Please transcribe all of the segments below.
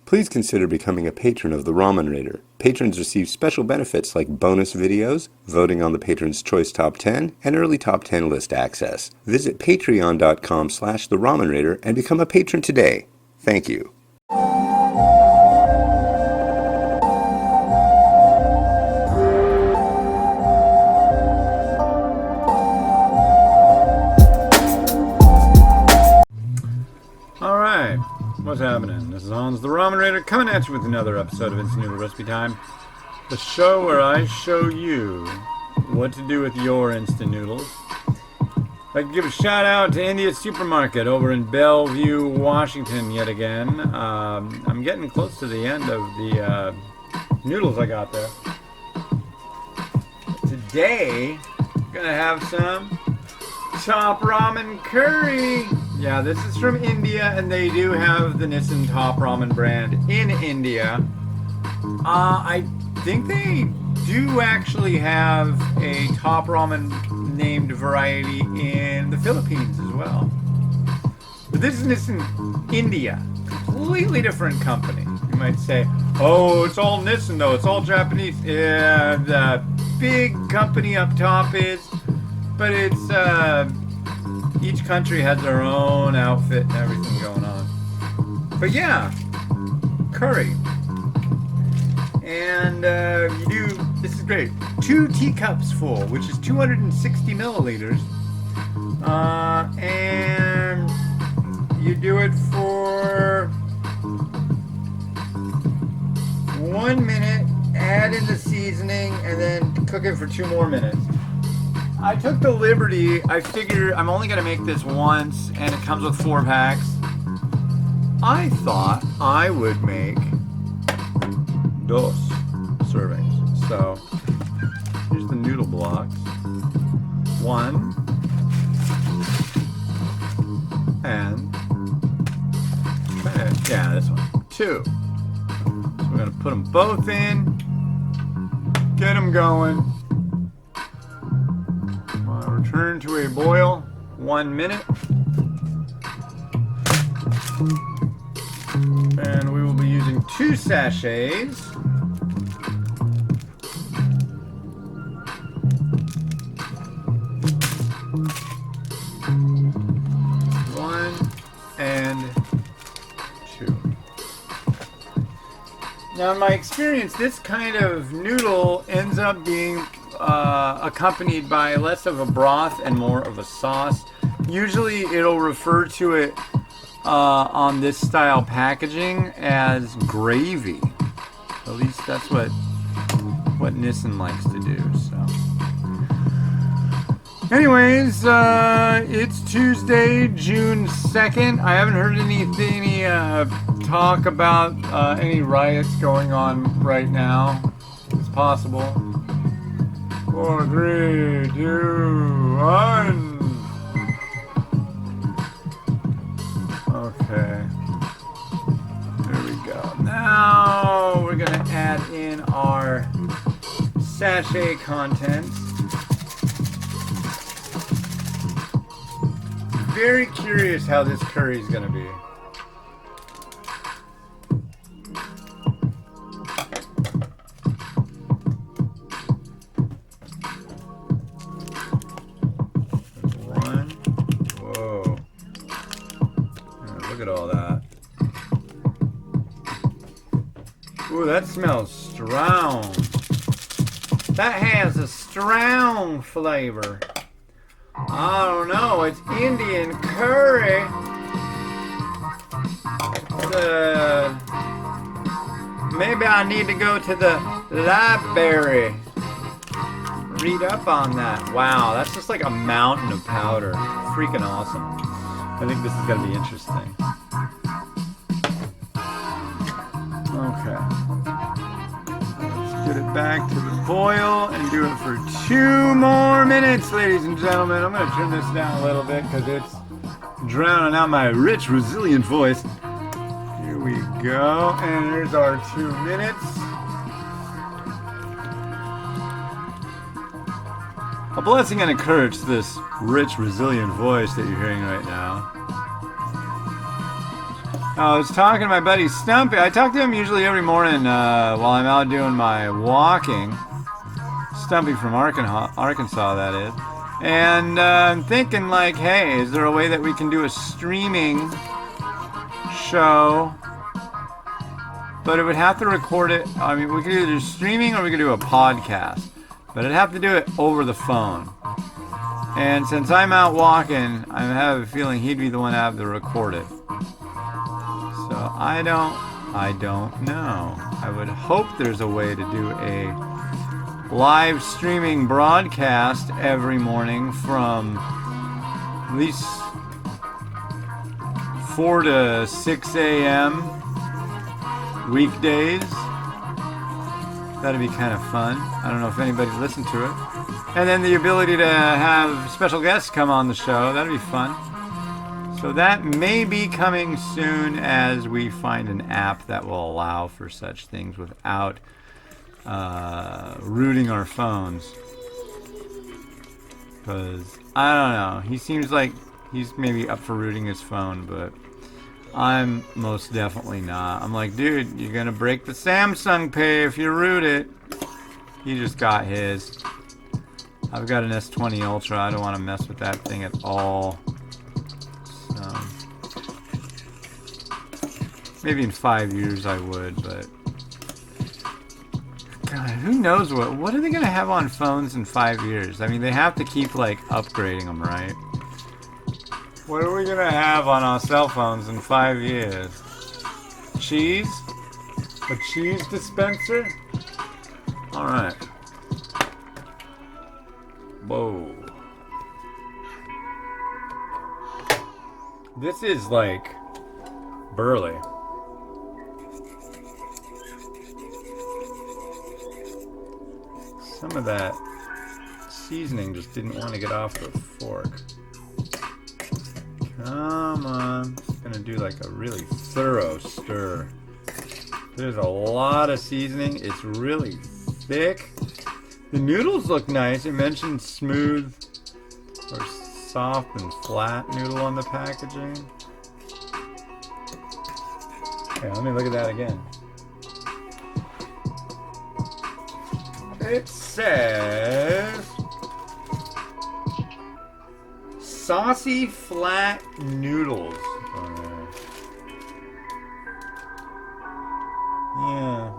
Please consider becoming a patron of the Ramen Raider. Patrons receive special benefits like bonus videos, voting on the Patron's Choice Top 10, and early Top 10 list access. Visit patreon.com/the Ramen Raider and become a patron today. Thank you. Alright, what's happening? This is Hans the Ramen Raider coming at you with another episode of Instant Noodle Recipe Time. The show where I show you what to do with your instant noodles. I'd like to give a shout out to India Supermarket over in Bellevue, Washington yet again. I'm getting close to the end of the noodles I got there. Today, I'm gonna have some top ramen curry. Yeah, this is from India, and they do have the Nissin top ramen brand in India. I think they do actually have a top ramen named variety in the Philippines as well. But this is Nissin India, completely different company. You might say, oh, it's all Nissin though, it's all Japanese. Yeah, the big company up top is, but it's each country has their own outfit and everything going on. But yeah, curry. And you do, this is great, 2 teacups full, which is 260 milliliters. And you do it for 1 minute, add in the seasoning, and then cook it for 2 more minutes. I took the liberty, I figured I'm only going to make this once, and it comes with 4 packs. I thought I would make dos servings. So, here's the noodle blocks. 1, and, yeah, this one. 2. So we're going to put them both in, get them going. Return to a boil, 1 minute. And we will be using 2 sachets. 1 and 2. Now in my experience, this kind of noodle ends up being accompanied by less of a broth and more of a sauce. Usually it'll refer to it on this style packaging as gravy. At least that's what Nissin likes to do. So anyways, it's Tuesday, June 2nd. I haven't heard any talk about any riots going on right now. It's possible. 4, 3, 2, 1. Okay. There we go. Now we're going to add in our sachet contents. Very curious how this curry is going to be. Look at all that. Ooh, that smells strong. That has a strong flavor. I don't know, it's Indian curry. Maybe I need to go to the library. Read up on that. Wow, that's just like a mountain of powder. Freaking awesome. I think this is going to be interesting. Okay. Let's get it back to the boil and do it for 2 more minutes, ladies and gentlemen. I'm going to turn this down a little bit because it's drowning out my rich, resilient voice. Here we go. And here's our 2 minutes. A blessing and a curse, this rich, resilient voice that you're hearing right now. I was talking to my buddy Stumpy. I talk to him usually every morning while I'm out doing my walking. Stumpy from Arkansas, that is. And I'm thinking, like, hey, is there a way that we can do a streaming show? But it would have to record it. I mean, we could either do streaming or we could do a podcast. But I'd have to do it over the phone. And since I'm out walking, I have a feeling he'd be the one to have to record it. So I don't know. I would hope there's a way to do a live streaming broadcast every morning from at least 4 to 6 a.m. weekdays. That'd be kind of fun. I don't know if anybody's listened to it. And then the ability to have special guests come on the show. That'd be fun. So that may be coming soon as we find an app that will allow for such things without rooting our phones. Because, I don't know. He seems like he's maybe up for rooting his phone, but I'm most definitely not. I'm like, dude, you're gonna break the Samsung Pay if you root it. He just got his. I've got an S20 Ultra. I don't want to mess with that thing at all. So maybe in 5 years I would, but God, who knows what are they gonna have on phones in 5 years? I mean, they have to keep like upgrading them, right? What are we gonna have on our cell phones in 5 years? Cheese? A cheese dispenser? Alright. Whoa. This is like burly. Some of that seasoning just didn't want to get off the fork. Come on. Just gonna do like a really thorough stir. There's a lot of seasoning. It's really thick. The noodles look nice. It mentioned smooth or soft and flat noodle on the packaging. Okay, let me look at that again. It says saucy flat noodles. Yeah.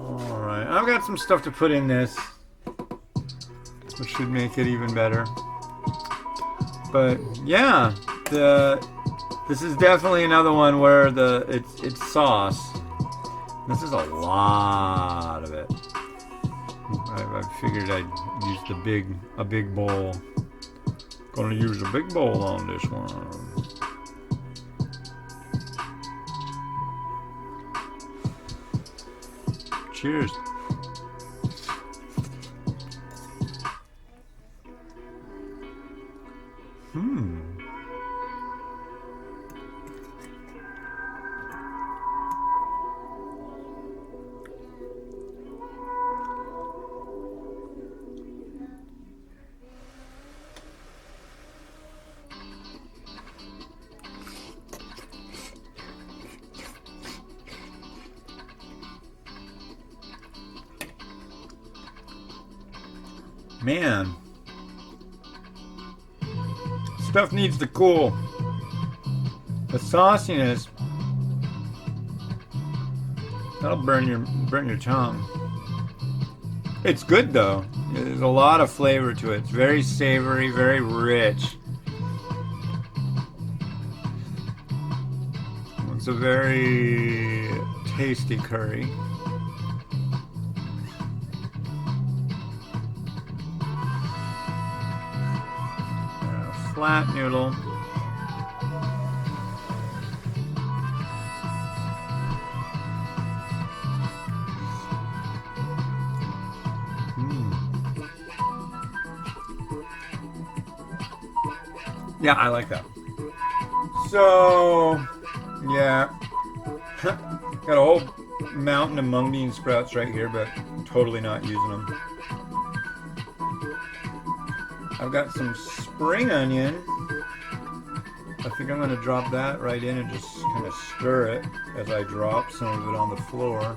Alright, I've got some stuff to put in this, which should make it even better. But yeah, this is definitely another one where it's sauce. This is a lot of it. I figured I'd use a big bowl. Gonna use a big bowl on this one. Cheers. Man, stuff needs to cool. The sauciness, that'll burn your tongue. It's good though. There's a lot of flavor to it. It's very savory, very rich. It's a very tasty curry. Flat noodle. Yeah, I like that. So, yeah. Got a whole mountain of mung bean sprouts right here, but totally not using them. I've got some spring onion. I think I'm going to drop that right in and just kind of stir it as I drop some of it on the floor.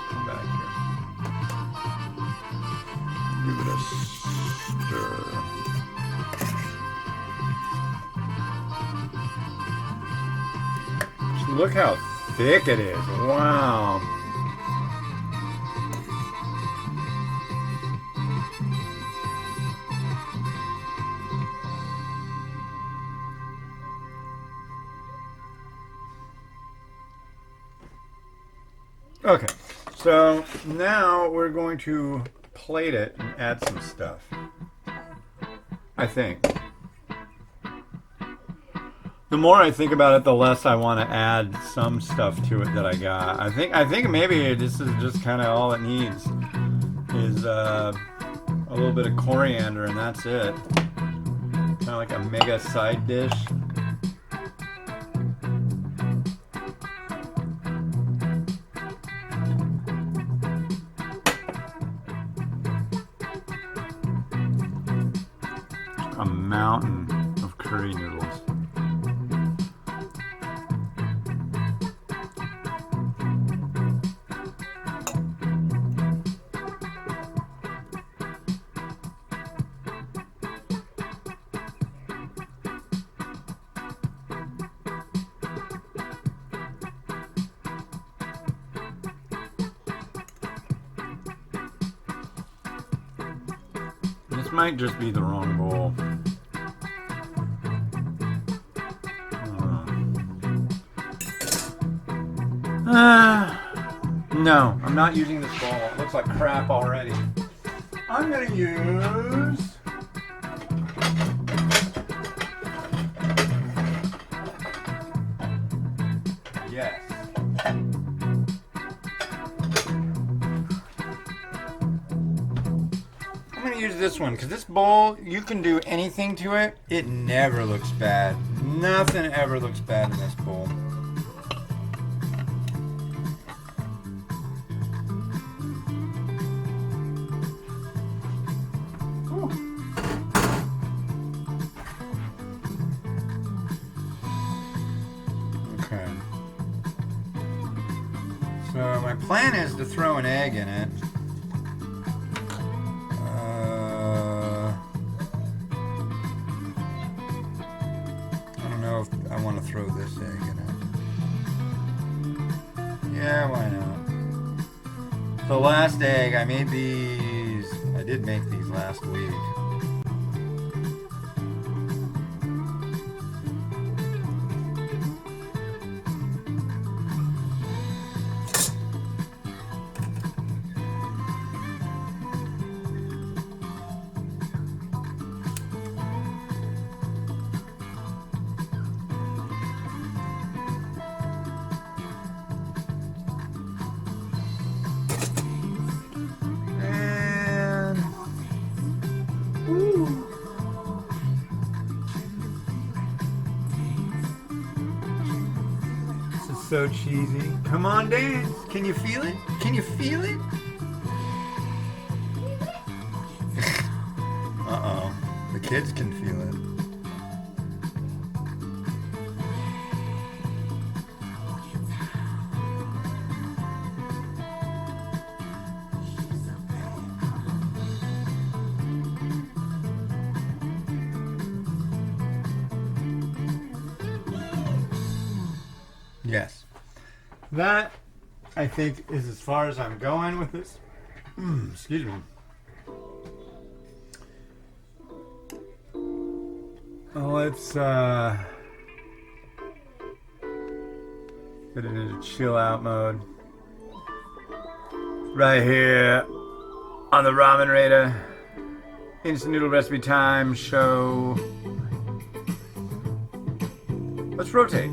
Come back here. Give it a stir. Just look how thick it is. Wow. Okay, so now we're going to plate it and add some stuff. I think. The more I think about it, the less I want to add some stuff to it that I got. I think maybe this is just kind of all it needs is a little bit of coriander, and that's it. Kind of like a mega side dish. A mountain of curry noodles. This might just be the wrong bowl. No, I'm not using this bowl. It looks like crap already. I'm gonna use yes. I'm gonna use this one because this bowl, you can do anything to it. It never looks bad. Nothing ever looks bad in this bowl. Okay. So my plan is to throw an egg in it. I don't know if I want to throw this egg in it. Yeah, why not? The last egg, I made these. I did make these last week. So cheesy. Come on, dance. Can you feel it? Can you feel it? Uh-oh. The kids can feel it. Yes. That, I think, is as far as I'm going with this. Excuse me. Let's put it into chill out mode. Right here on the Ramen Raider. Instant noodle recipe time show. Let's rotate.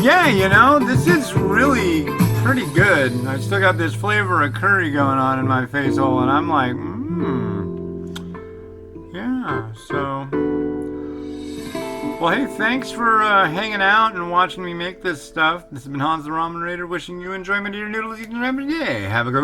yeah, you know, this is really pretty good. I still got this flavor of curry going on in my face hole, and I'm like, yeah, so. Well, hey, thanks for hanging out and watching me make this stuff. This has been Hans the Ramen Raider, wishing you enjoyment of your noodles eating every day. Have a good